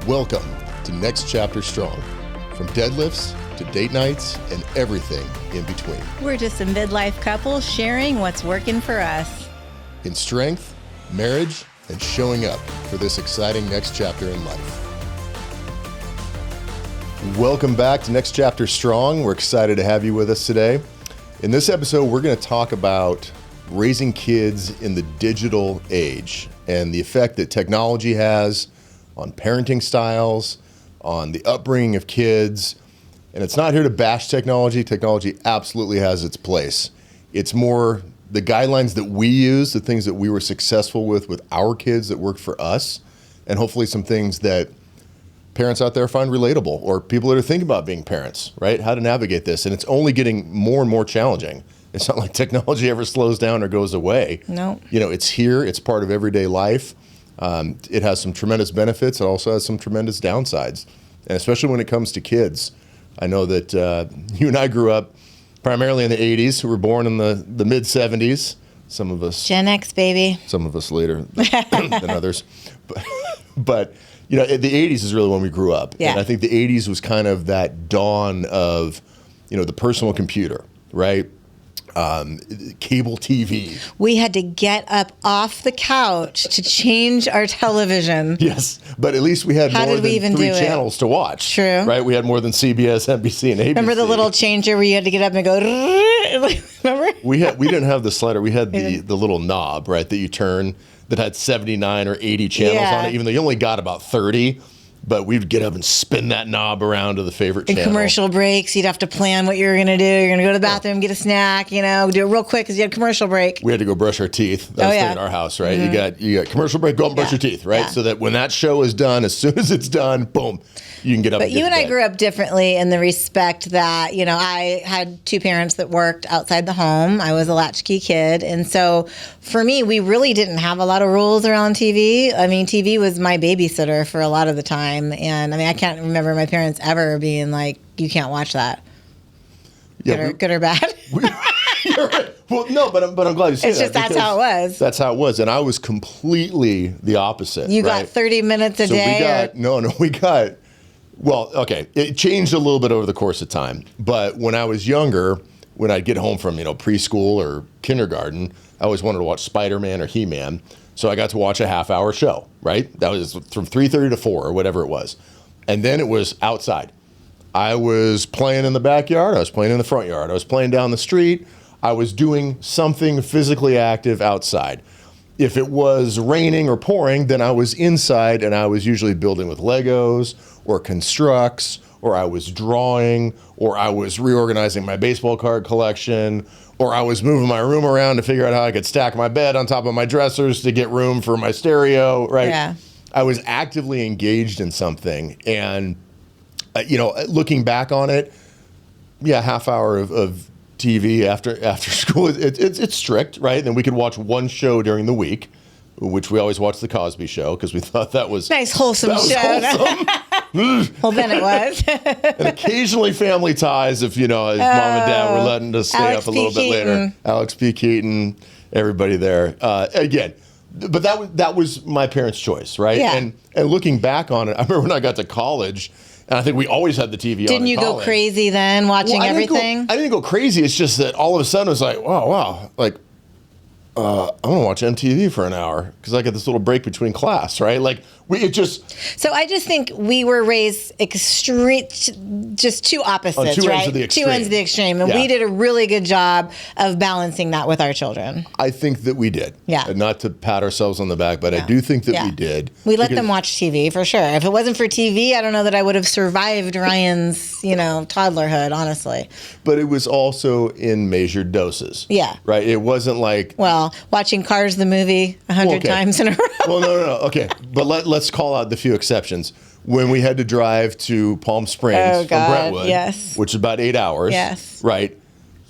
Welcome to Next Chapter Strong. From deadlifts to date nights and everything in between. We're just a midlife couple sharing what's working for us. In strength, marriage, and showing up for this exciting next chapter in life. Welcome back to Next Chapter Strong. We're excited to have you with us today. In this episode, we're going to talk about raising kids in the digital age and the effect that technology has on parenting styles, on the upbringing of kids. And it's not here to bash technology. Technology absolutely has its place. It's more the guidelines that we use, the things that we were successful with our kids that worked for us, and hopefully some things that parents out there find relatable, or people that are thinking about being parents, right? How to navigate this. And it's only getting more and more challenging. It's not like technology ever slows down or goes away. No. You know, it's here. It's part of everyday life. It has some tremendous benefits. It also has some tremendous downsides, and especially when it comes to kids. I know that you and I grew up primarily in the 80s. We were born in the mid-70s. Some of us... Gen X, baby. Some of us later than others. But, you know, the 80s is really when we grew up. Yeah. And I think the 80s was kind of that dawn of, you know, the personal computer, right? Cable TV. We had to get up off the couch to change our television. Yes, but at least we had more than three channels to watch. True. Right? We had more than CBS, NBC, and ABC. Remember the little changer where you had to get up and go, remember? We didn't have the slider. We had the little knob, right, that you turn that had 79 or 80 channels on it, even though you only got about 30. But we'd get up and spin that knob around to the favorite channel. In commercial breaks, you'd have to plan what you were going to do. You're going to go to the bathroom, get a snack, you know, do it real quick because you had a commercial break. We had to go brush our teeth. That was the thing in our house, right? Mm-hmm. You got commercial break, go and brush your teeth, right? Yeah. So that when that show is done, as soon as it's done, boom, you can get up. But you and I grew up differently in the respect that, you know, I had two parents that worked outside the home. I was a latchkey kid. And so for me, we really didn't have a lot of rules around TV. I mean, TV was my babysitter for a lot of the time. And I mean, I can't remember my parents ever being like, you can't watch that. Yeah, good or bad. You're right. Well, no, but I'm glad you said that. It's just that's how it was. That's how it was. And I was completely the opposite. You got 30 minutes a day? We got, well, okay, it changed a little bit over the course of time. But when I was younger, when I'd get home from, you know, preschool or kindergarten, I always wanted to watch Spider-Man or He-Man. So I got to watch a half-hour show, right? That was from 3:30 to 4 or whatever it was. And then it was outside. I was playing in the backyard. I was playing in the front yard. I was playing down the street. I was doing something physically active outside. If it was raining or pouring, then I was inside, and I was usually building with Legos or constructs, or I was drawing, or I was reorganizing my baseball card collection, or I was moving my room around to figure out how I could stack my bed on top of my dressers to get room for my stereo, right? Yeah. I was actively engaged in something. And, you know, looking back on it, yeah, half hour of TV after school, it's strict, right? And we could watch one show during the week, which we always watched The Cosby Show because we thought that was... Nice, wholesome show. Well, then it was. And occasionally Family Ties if, you know, if mom and dad were letting us stay up a little bit later. Alex P. Keaton, everybody there. Again, but that was my parents' choice, right? Yeah. And looking back on it, I remember when I got to college, and I think we always had the TV on. Didn't you go crazy then, watching everything? I didn't go crazy. It's just that all of a sudden it was like, wow, like, I'm going to watch MTV for an hour because I got this little break between class, right? Like, So I just think we were raised just two opposites, two right? Ends of the extreme. Two ends of the extreme. And we did a really good job of balancing that with our children. I think that we did. Yeah. And not to pat ourselves on the back, but I do think that we did. We let them watch TV for sure. If it wasn't for TV, I don't know that I would have survived Ryan's, you know, toddlerhood, honestly. But it was also in measured doses. Yeah. Right? It wasn't like... Well, watching Cars the movie 100 times in a row. Well, no. Okay. But let's call out the few exceptions. When we had to drive to Palm Springs from Brentwood, which is about 8 hours, right?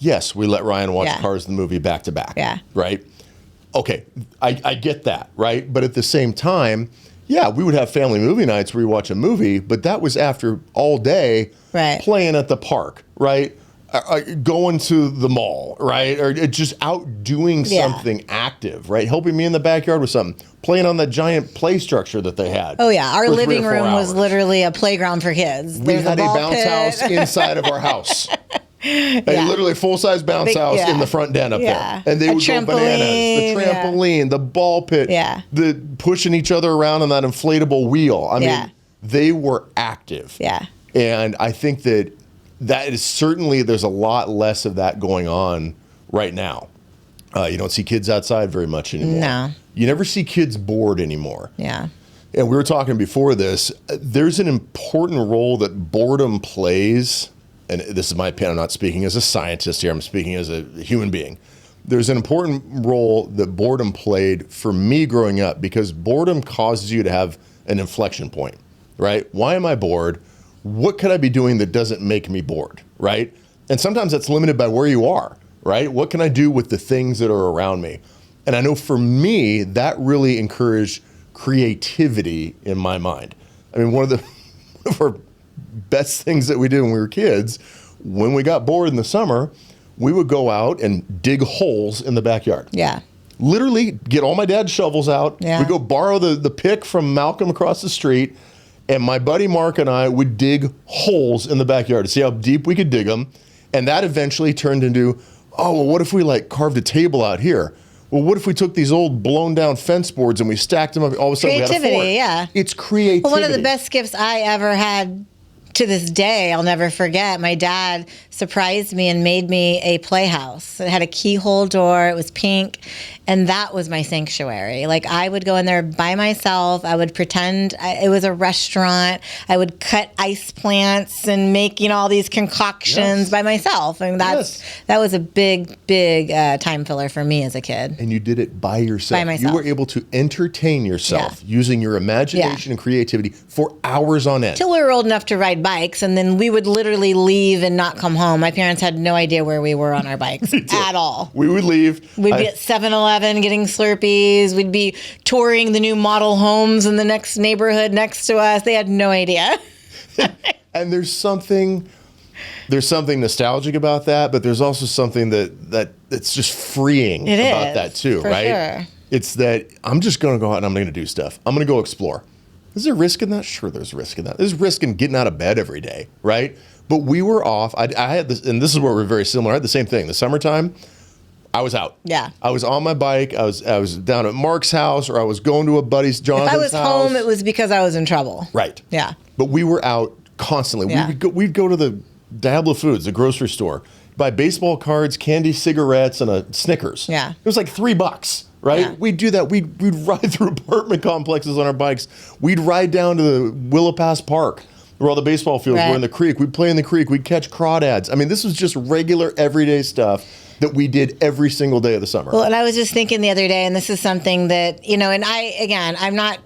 Yes, we let Ryan watch Cars the movie back to back, right? Okay, I get that, right? But at the same time, yeah, we would have family movie nights where we watch a movie, but that was after all day playing at the park, right? going to the mall, right? Or just out doing something active, right? Helping me in the backyard with something. Playing on that giant play structure that they had. Oh, yeah. Our living room was literally a playground for kids. We had a bounce house inside of our house. Literally full-size bounce house in the front den up there. And they would go bananas. The trampoline, the ball pit, the pushing each other around on that inflatable wheel. I mean, they were active. Yeah. And I think that is certainly, there's a lot less of that going on right now. You don't see kids outside very much anymore. No. You never see kids bored anymore. Yeah. And we were talking before this, there's an important role that boredom plays, and this is my opinion, I'm not speaking as a scientist here, I'm speaking as a human being. There's an important role that boredom played for me growing up, because boredom causes you to have an inflection point, right? Why am I bored? What could I be doing that doesn't make me bored, right? And sometimes that's limited by where you are, right? What can I do with the things that are around me? And I know for me, that really encouraged creativity in my mind. I mean, one of our best things that we did when we were kids, when we got bored in the summer, we would go out and dig holes in the backyard. Yeah. Literally get all my dad's shovels out. Yeah. We'd go borrow the pick from Malcolm across the street, and my buddy Mark and I would dig holes in the backyard to see how deep we could dig them. And that eventually turned into, oh, well, what if we carved a table out here? Well, what if we took these old blown down fence boards and we stacked them up? All of a sudden we had a fort. Creativity, yeah. It's creativity. Well, one of the best gifts I ever had, to this day, I'll never forget. My dad surprised me and made me a playhouse. It had a keyhole door. It was pink. And that was my sanctuary. Like, I would go in there by myself. I would pretend it was a restaurant. I would cut ice plants and make, all these concoctions by myself. I mean, that was a big, big time filler for me as a kid. And you did it by yourself. By myself. You were able to entertain yourself using your imagination and creativity for hours on end. Till we were old enough to ride bikes, and then we would literally leave and not come home. My parents had no idea where we were on our bikes at all. We would leave. We'd be at 7-Eleven getting Slurpees. We'd be touring the new model homes in the next neighborhood next to us. They had no idea. And there's something nostalgic about that, but there's also something that's just freeing about that too, for right? Sure. It's that I'm just going to go out and I'm going to do stuff. I'm going to go explore. Is there risk in that? Sure, there's risk in that. There's risk in getting out of bed every day, right? But we were off. I had this, and this is where we're very similar. I had the same thing. The summertime, I was out. Yeah. I was on my bike. I was down at Mark's house, or I was going to a buddy's, Jonathan's house. If I was home, it was because I was in trouble. Right. Yeah. But we were out constantly. Yeah. We'd go to the Diablo Foods, the grocery store, buy baseball cards, candy, cigarettes, and a Snickers. Yeah. It was like $3, right? Yeah. We'd do that. We'd ride through apartment complexes on our bikes. We'd ride down to the Willow Pass Park, where all the baseball fields were in the creek. We'd play in the creek. We'd catch crawdads. I mean, this was just regular, everyday stuff that we did every single day of the summer. Well, and I was just thinking the other day, and this is something that, and I'm not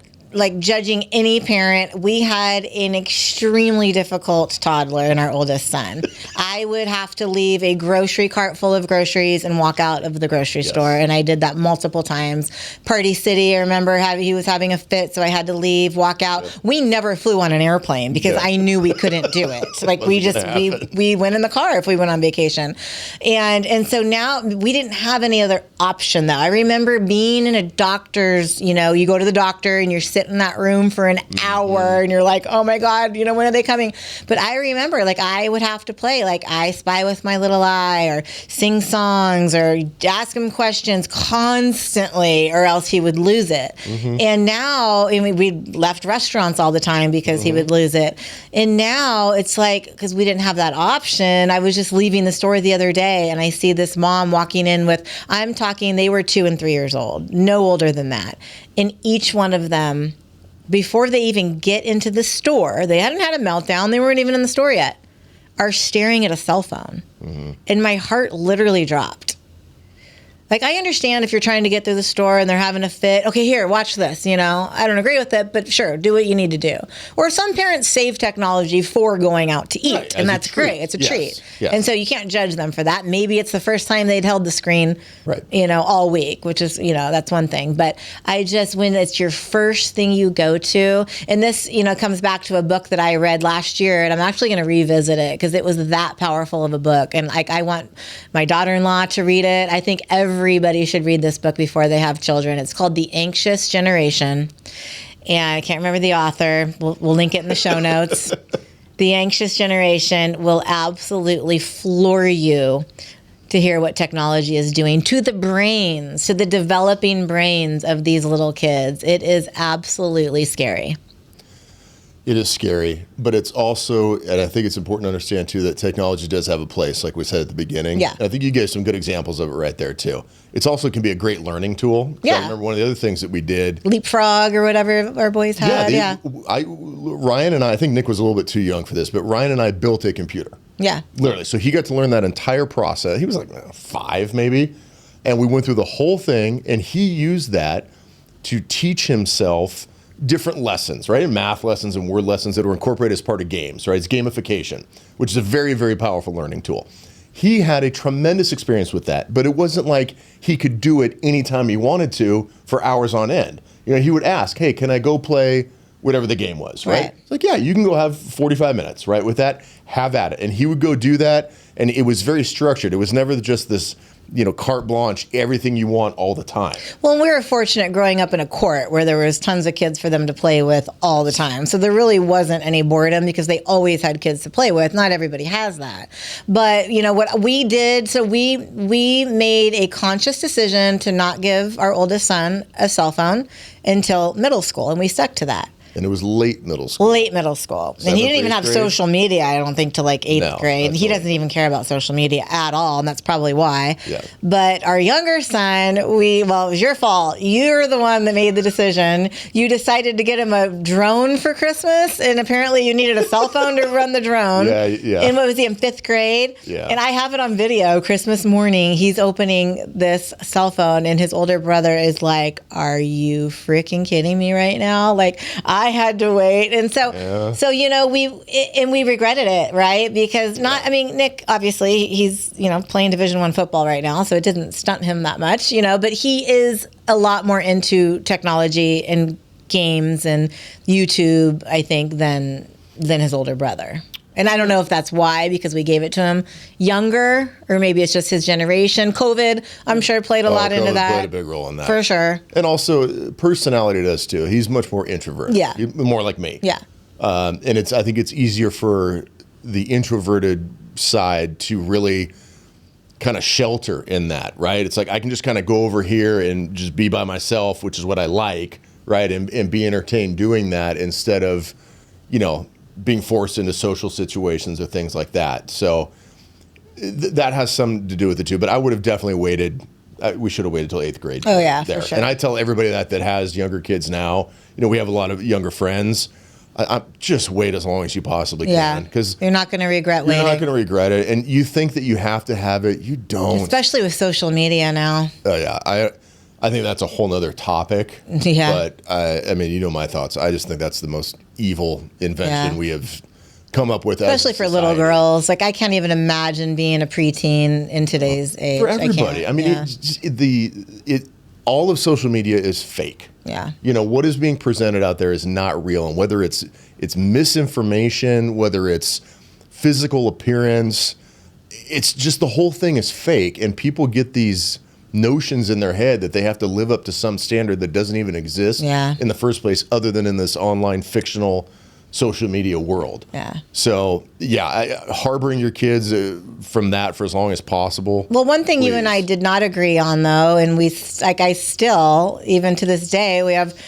judging any parent. We had an extremely difficult toddler in our oldest son. I would have to leave a grocery cart full of groceries and walk out of the grocery store. And I did that multiple times. Party City, I remember he was having a fit, so I had to leave, walk out. We never flew on an airplane because I knew we couldn't do it. We went in the car if we went on vacation. And so now we didn't have any other option though. I remember being in a doctor's, you go to the doctor and you're sitting in that room for an hour and you're like, oh my God, when are they coming? But I remember I would have to play I Spy with My Little Eye, or sing songs, or ask him questions constantly, or else he would lose it. And now, we left restaurants all the time because he would lose it. And now it's because we didn't have that option. I was just leaving the store the other day and I see this mom walking in with, I'm talking, they were 2 and 3 years old, no older than that. And each one of them, before they even get into the store, they hadn't had a meltdown, they weren't even in the store yet, are staring at a cell phone. And my heart literally dropped. Like, I understand if you're trying to get through the store and they're having a fit. Okay, here, watch this. You know, I don't agree with it, but sure, do what you need to do. Or some parents save technology for going out to eat, Right, and as a that's great. It's a treat. treat. Yes. And so you can't judge them for that. Maybe it's the first time they'd held the screen, Right. you know, all week, which is, you know, that's one thing. But I just, when it's your first thing you go to, and this, you know, comes back to a book that I read last year, and I'm actually going to revisit it because it was that powerful of a book. And like, I want my daughter-in-law to read it. I think everybody should read this book before they have children. It's called The Anxious Generation. And I can't remember the author. We'll link it in the show notes. The Anxious Generation will absolutely floor you to hear what technology is doing to the brains, to the developing brains of these little kids. It is absolutely scary. It is scary, but it's also, and I think it's important to understand too, that technology does have a place, like we said at the beginning. Yeah. And I think you gave some good examples of it right there too. It's also can be a great learning tool. Yeah. I remember one of the other things that we did. Leapfrog or whatever our boys had. Yeah. Ryan and I think Nick was a little bit too young for this, but Ryan and I built a computer. Yeah. Literally. So he got to learn that entire process. He was like 5 maybe. And we went through the whole thing, and he used that to teach himself different lessons, right? Math lessons and word lessons that were incorporated as part of games, right? It's gamification, which is a very, very powerful learning tool. He had a tremendous experience with that, but it wasn't like he could do it anytime he wanted to for hours on end. You know, he would ask, hey, can I go play whatever the game was, right? Right. It's like, yeah, you can go have 45 minutes, right? With that, have at it. And he would go do that, and it was very structured. It was never just this, you know, carte blanche, everything you want all the time. Well, we were fortunate growing up in a court where there was tons of kids for them to play with all the time. So there really wasn't any boredom because they always had kids to play with. Not everybody has that. But, you know, what we did, so we made a conscious decision to not give our oldest son a cell phone until middle school, and we stuck to that. And it was late middle school. Late middle school. And he didn't even have social media, I don't think, till like 8th grade. He doesn't even care about social media at all, and that's probably why. Yeah. But our younger son, well, it was your fault. You're the one that made the decision. You decided to get him a drone for Christmas, and apparently you needed a cell phone to run the drone. Yeah. And what was he, in 5th grade? Yeah. And I have it on video. Christmas morning, he's opening this cell phone, and his older brother is like, are you freaking kidding me right now? Like, I had to wait. And so you know, we regretted it, right? Because I mean, Nick, obviously he's, you know, playing Division I football right now, so it didn't stunt him that much, you know, but he is a lot more into technology and games and YouTube, I think, than his older brother. And I don't know if that's why, because we gave it to him younger, or maybe it's just his generation. COVID, I'm sure, played a lot into that. Played a big role in that. For sure. And also, personality does too. He's much more introverted. Yeah. More like me. Yeah. And I think it's easier for the introverted side to really kind of shelter in that, right? It's like I can just kind of go over here and just be by myself, which is what I like, right? And be entertained doing that instead of, you know, being forced into social situations or things like that. So that has something to do with it too. But I would have definitely waited. We should have waited till 8th grade. Oh yeah, there. for sure. And I tell everybody that has younger kids now. You know, we have a lot of younger friends. I just wait as long as you possibly can, because you're not going to regret waiting. You're not going to regret it. And you think that you have to have it, you don't. Especially with social media now. Oh yeah, I think that's a whole nother topic. Yeah. But I mean, you know my thoughts. I just think that's the most evil invention we have come up with. Especially for little girls. Like, I can't even imagine being a preteen in today's age. For everybody. I mean, all of social media is fake. Yeah. You know, what is being presented out there is not real. And whether it's misinformation, whether it's physical appearance, it's just the whole thing is fake. And people get these notions in their head that they have to live up to some standard that doesn't even exist in the first place, other than in this online fictional social media world. Yeah. So, harboring your kids from that for as long as possible. Well, one thing you and I did not agree on, though, and I still, even to this day, we have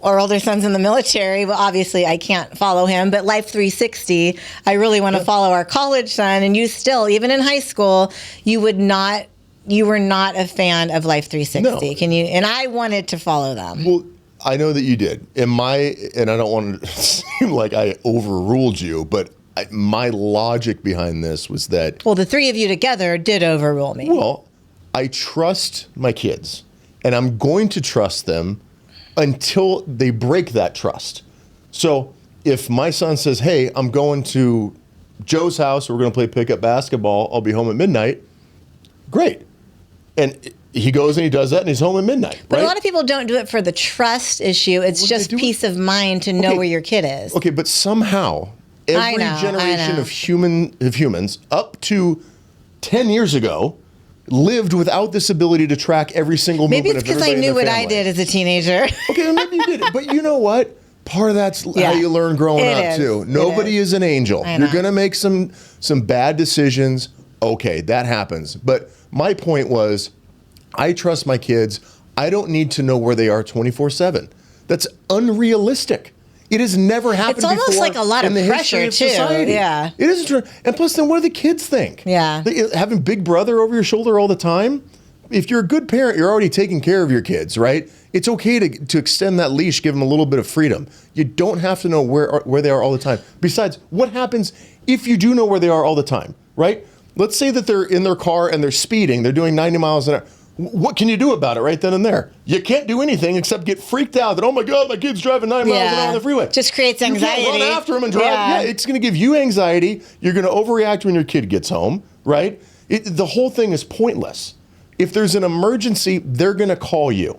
our older son's in the military. Well, obviously, I can't follow him, but Life 360, I really want to follow our college son. And you still, even in high school, you were not a fan of Life 360. No. Can you? And I wanted to follow them. Well, I know that you did. And I don't want to seem like I overruled you, but my logic behind this was that... Well, the three of you together did overrule me. Well, I trust my kids, and I'm going to trust them until they break that trust. So if my son says, hey, I'm going to Joe's house, we're going to play pickup basketball, I'll be home at midnight, great. And he goes and he does that, and he's home at midnight. But right? a lot of people don't do it for the trust issue. It's just peace of mind to know where your kid is. Okay, but somehow every generation of humans up to 10 years ago lived without this ability to track every single movement of everybody in their family. Maybe it's because I knew what I did as a teenager. Okay, maybe you did it. But you know what? Part of that's how you learn growing up too. Nobody is an angel. You're going to make some bad decisions. Okay, that happens. But my point was, I trust my kids. I don't need to know where they are 24/7. That's unrealistic. It has never happened before. It's almost like a lot of pressure, too. Society. Yeah. It isn't true. And plus, then what do the kids think? Yeah. Having Big Brother over your shoulder all the time? If you're a good parent, you're already taking care of your kids, right? It's okay to extend that leash, give them a little bit of freedom. You don't have to know where they are all the time. Besides, what happens if you do know where they are all the time, right? Let's say that they're in their car and they're speeding. They're doing 90 miles an hour. What can you do about it right then and there? You can't do anything except get freaked out that, oh my God, my kid's driving 90 miles an hour on the freeway. Just creates anxiety. You can't run after him and drive. Yeah, it's going to give you anxiety. You're going to overreact when your kid gets home, right? The whole thing is pointless. If there's an emergency, they're going to call you.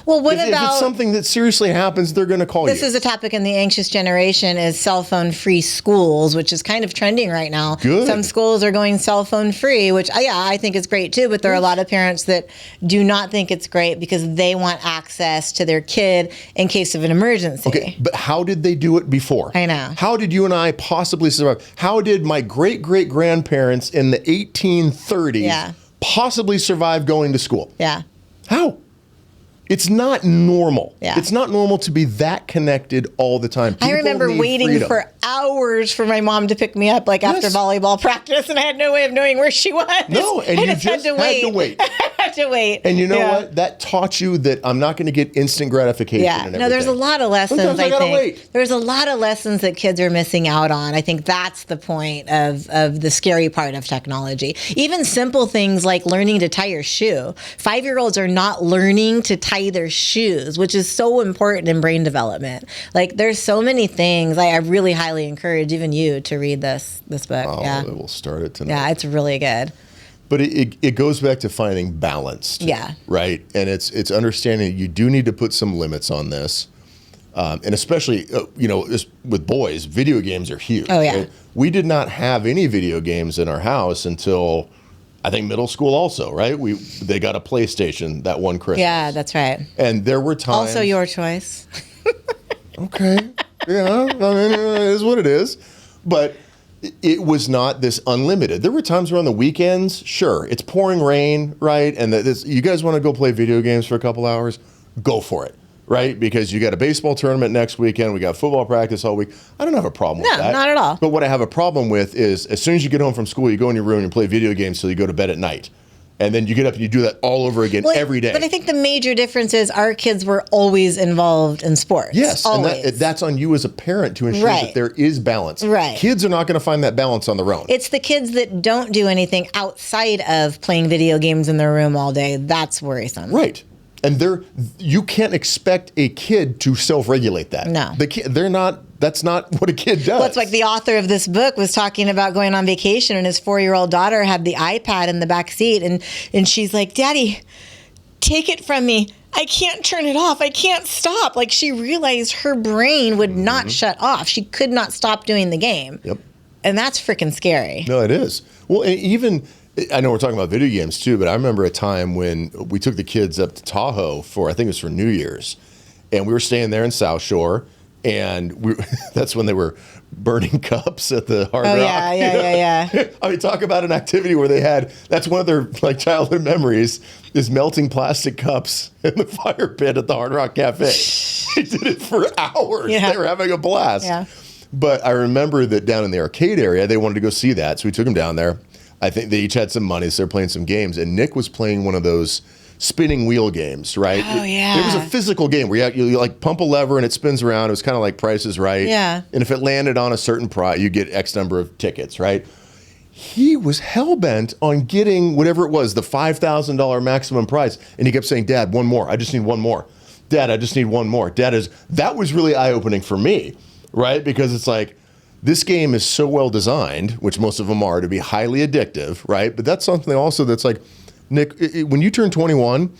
Well, if it's something that seriously happens, they're going to call you. This is a topic in the anxious generation is cell phone free schools, which is kind of trending right now. Good. Some schools are going cell phone free, which I think is great too. But there are a lot of parents that do not think it's great because they want access to their kid in case of an emergency. Okay, but how did they do it before? I know. How did you and I possibly survive? How did my great-great-grandparents in the 1830s possibly survive going to school? Yeah. How? It's not normal. Yeah. It's not normal to be that connected all the time. I remember waiting freedom. for hours for my mom to pick me up, like after volleyball practice, and I had no way of knowing where she was. No, and you just had to wait. I had to wait. And you know what? That taught you that I'm not going to get instant gratification. Yeah. And no, there's a lot of lessons. Sometimes I gotta wait. There's a lot of lessons that kids are missing out on. I think that's the point of the scary part of technology. Even simple things like learning to tie your shoe. 5-year-olds are not learning to tie their shoes, which is so important in brain development. Like, there's so many things. I really highly encourage even you to read this book. Oh, we'll start it tonight. Yeah, it's really good. But it goes back to finding balance. Yeah. Right? And it's understanding you do need to put some limits on this. And especially, with boys, video games are huge. Oh, yeah. Right? We did not have any video games in our house until, I think, middle school also, right? They got a PlayStation that one Christmas. Yeah, that's right. And there were times... Also your choice. Okay. Yeah, I mean, it is what it is. But it was not this unlimited. There were times where on the weekends, sure, it's pouring rain, right? And you guys want to go play video games for a couple hours? Go for it, right? Because you got a baseball tournament next weekend. We got football practice all week. I don't have a problem with that. No, not at all. But what I have a problem with is as soon as you get home from school, you go in your room and play video games till you go to bed at night. And then you get up and you do that all over again every day. But I think the major difference is our kids were always involved in sports. Yes, always. And that's on you as a parent to ensure that there is balance. Right. Kids are not going to find that balance on their own. It's the kids that don't do anything outside of playing video games in their room all day. That's worrisome. Right. And you can't expect a kid to self-regulate that. No. That's not what a kid does. Well, it's like the author of this book was talking about going on vacation, and his 4-year-old daughter had the iPad in the back seat, and she's like, "Daddy, take it from me. I can't turn it off. I can't stop." Like, she realized her brain would not shut off. She could not stop doing the game. Yep. And that's freaking scary. No, it is. Well, and even, I know we're talking about video games too, but I remember a time when we took the kids up to Tahoe for New Year's, and we were staying there in South Shore. And that's when they were burning cups at the Hard Rock. Yeah. I mean, talk about an activity where that's one of their childhood memories is melting plastic cups in the fire pit at the Hard Rock Cafe. They did it for hours. Yeah. They were having a blast. Yeah. But I remember that down in the arcade area, they wanted to go see that. So we took them down there. I think they each had some money, so they're playing some games. And Nick was playing one of those spinning wheel games, right? Oh, yeah. It was a physical game where you pump a lever and it spins around. It was kind of like Price is Right. Yeah. And if it landed on a certain prize, you get X number of tickets, right? he was hell-bent on getting whatever it was, the $5,000 maximum prize. And he kept saying, Dad, one more. I just need one more. Dad, I just need one more. That was really eye-opening for me, right? Because it's like, this game is so well designed, which most of them are, to be highly addictive, right? But that's something also that's like, Nick, when you turn 21,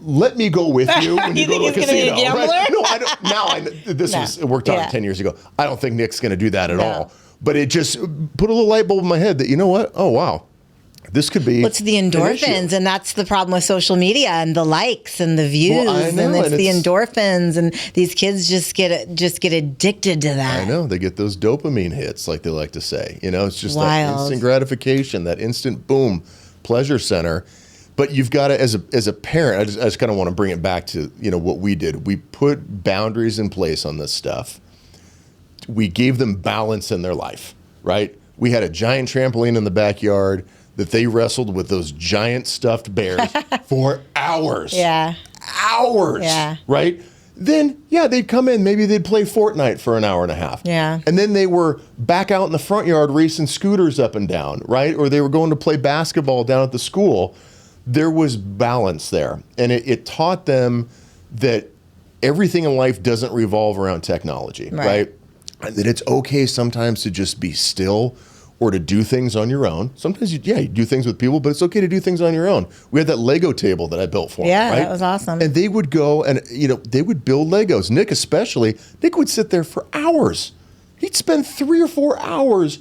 let me go with you when you go to a casino. Right? No, I don't. Now, it worked out 10 years ago. I don't think Nick's going to do that at all. But it just put a little light bulb in my head that, you know what? Oh, wow. This could be. It's the endorphins, and that's the problem with social media and the likes and the views, and it's the endorphins, and these kids just get addicted to that. I know, they get those dopamine hits, like they like to say. You know, it's just Wild. that instant gratification, that instant boom, pleasure center. But you've got to, as a parent, I just kind of want to bring it back to, you know, what we did. We put boundaries in place on this stuff. We gave them balance in their life, right? We had a giant trampoline in the backyard that they wrestled with those giant stuffed bears for hours. Yeah. Hours. Yeah. Right? Then, they'd come in. Maybe they'd play Fortnite for an hour and a half. Yeah. And then they were back out in the front yard racing scooters up and down, right? Or they were going to play basketball down at the school. There was balance there. And it taught them that everything in life doesn't revolve around technology, right? That it's okay sometimes to just be still or to do things on your own. Sometimes you do things with people, but it's okay to do things on your own. We had that Lego table that I built for them, right? That was awesome. And they would go and, you know, they would build Legos. Nick especially, Nick would sit there for hours. He'd spend 3 or 4 hours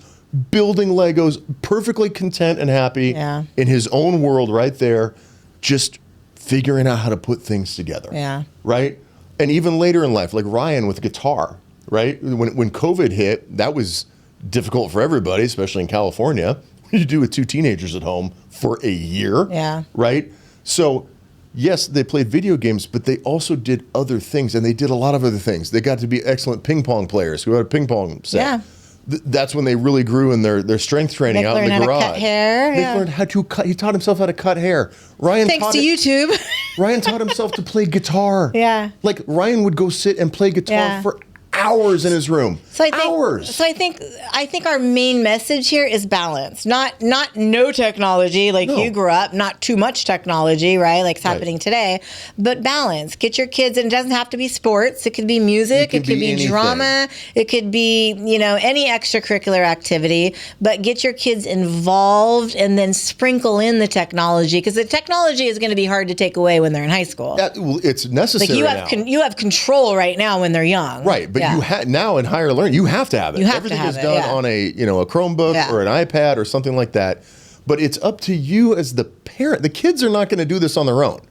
building Legos, perfectly content and happy in his own world right there, just figuring out how to put things together. Yeah. Right? And even later in life, like Ryan with guitar, right? When COVID hit, that was difficult for everybody, especially in California. What do you do with 2 teenagers at home for a year? Yeah. Right? So, yes, they played video games, but they also did other things, and they did a lot of other things. They got to be excellent ping pong players who had a ping pong set. Yeah. That's when they really grew in their strength training out in the garage. Nick learned how to cut hair. Nick learned how to cut. He taught himself how to cut hair. Thanks to YouTube. Ryan taught himself to play guitar. Yeah. Like Ryan would go sit and play guitar for hours in his room. Hours. So I think our main message here is balance. Not no technology like you grew up, not too much technology, right? Like it's happening today, but balance. Get your kids, and it doesn't have to be sports. It could be music, it could be drama, it could be, you know, any extracurricular activity, but get your kids involved and then sprinkle in the technology, because the technology is going to be hard to take away when they're in high school. It's necessary. Like you have control right now when they're young. Right, but you now in higher learning, you have to have it. Everything is done on a Chromebook or an iPad or something like that. But it's up to you as the parent. The kids are not going to do this on their own,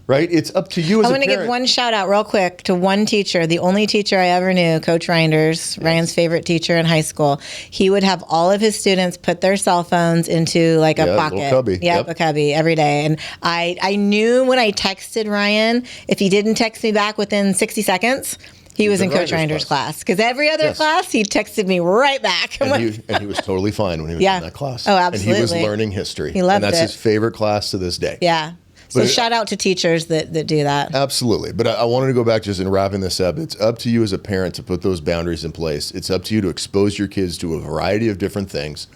right? It's up to you as a parent. I'm going to give one shout out real quick to one teacher, the only teacher I ever knew, Coach Reinders, Ryan's favorite teacher in high school. He would have all of his students put their cell phones into like a pocket. Little cubby. Yep, a cubby every day. And I knew when I texted Ryan, if he didn't text me back within 60 seconds, he was in Coach Reinder's class. Because every other class, he texted me right back. And he was totally fine when he was in that class. Oh, absolutely. And he was learning history. He loved it. And that's it. his favorite class to this day. Yeah. So shout out to teachers that do that. Absolutely. But I wanted to go back just in wrapping this up. It's up to you as a parent to put those boundaries in place. It's up to you to expose your kids to a variety of different things.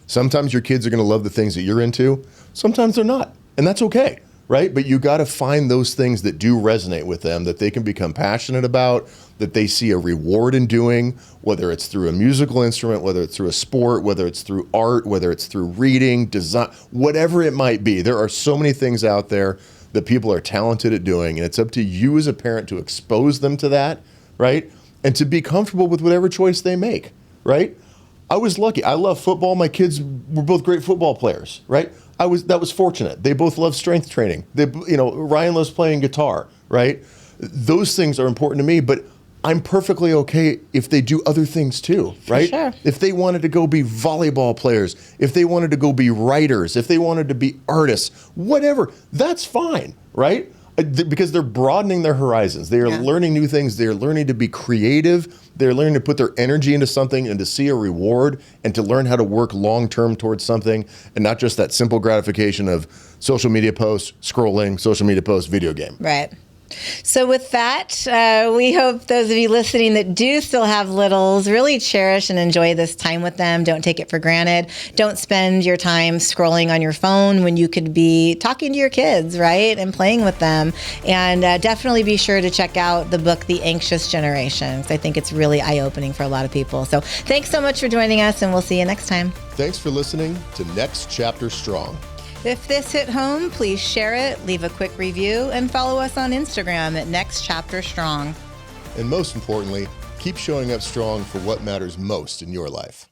Sometimes your kids are going to love the things that you're into. Sometimes they're not. And that's okay. Right? But you got to find those things that do resonate with them, that they can become passionate about, that they see a reward in doing, whether it's through a musical instrument, whether it's through a sport, whether it's through art, whether it's through reading, design, whatever it might be. There are so many things out there that people are talented at doing, and it's up to you as a parent to expose them to that, right? And to be comfortable with whatever choice they make, right? I was lucky. I love football. My kids were both great football players, right? That was fortunate. They both love strength training. Ryan loves playing guitar, right? Those things are important to me, but I'm perfectly okay if they do other things too, right? For sure. If they wanted to go be volleyball players, if they wanted to go be writers, if they wanted to be artists, whatever, that's fine, right? Because they're broadening their horizons. They are learning new things. They are learning to be creative. They're learning to put their energy into something and to see a reward and to learn how to work long-term towards something and not just that simple gratification of social media posts, scrolling, social media posts, video game. Right. So with that, we hope those of you listening that do still have littles really cherish and enjoy this time with them. Don't take it for granted. Don't spend your time scrolling on your phone when you could be talking to your kids, right? And playing with them. And definitely be sure to check out the book, The Anxious Generation, because I think it's really eye-opening for a lot of people. So thanks so much for joining us, and we'll see you next time. Thanks for listening to Next Chapter Strong. If this hit home, please share it, leave a quick review, and follow us on Instagram at nextchapterstrong. And most importantly, keep showing up strong for what matters most in your life.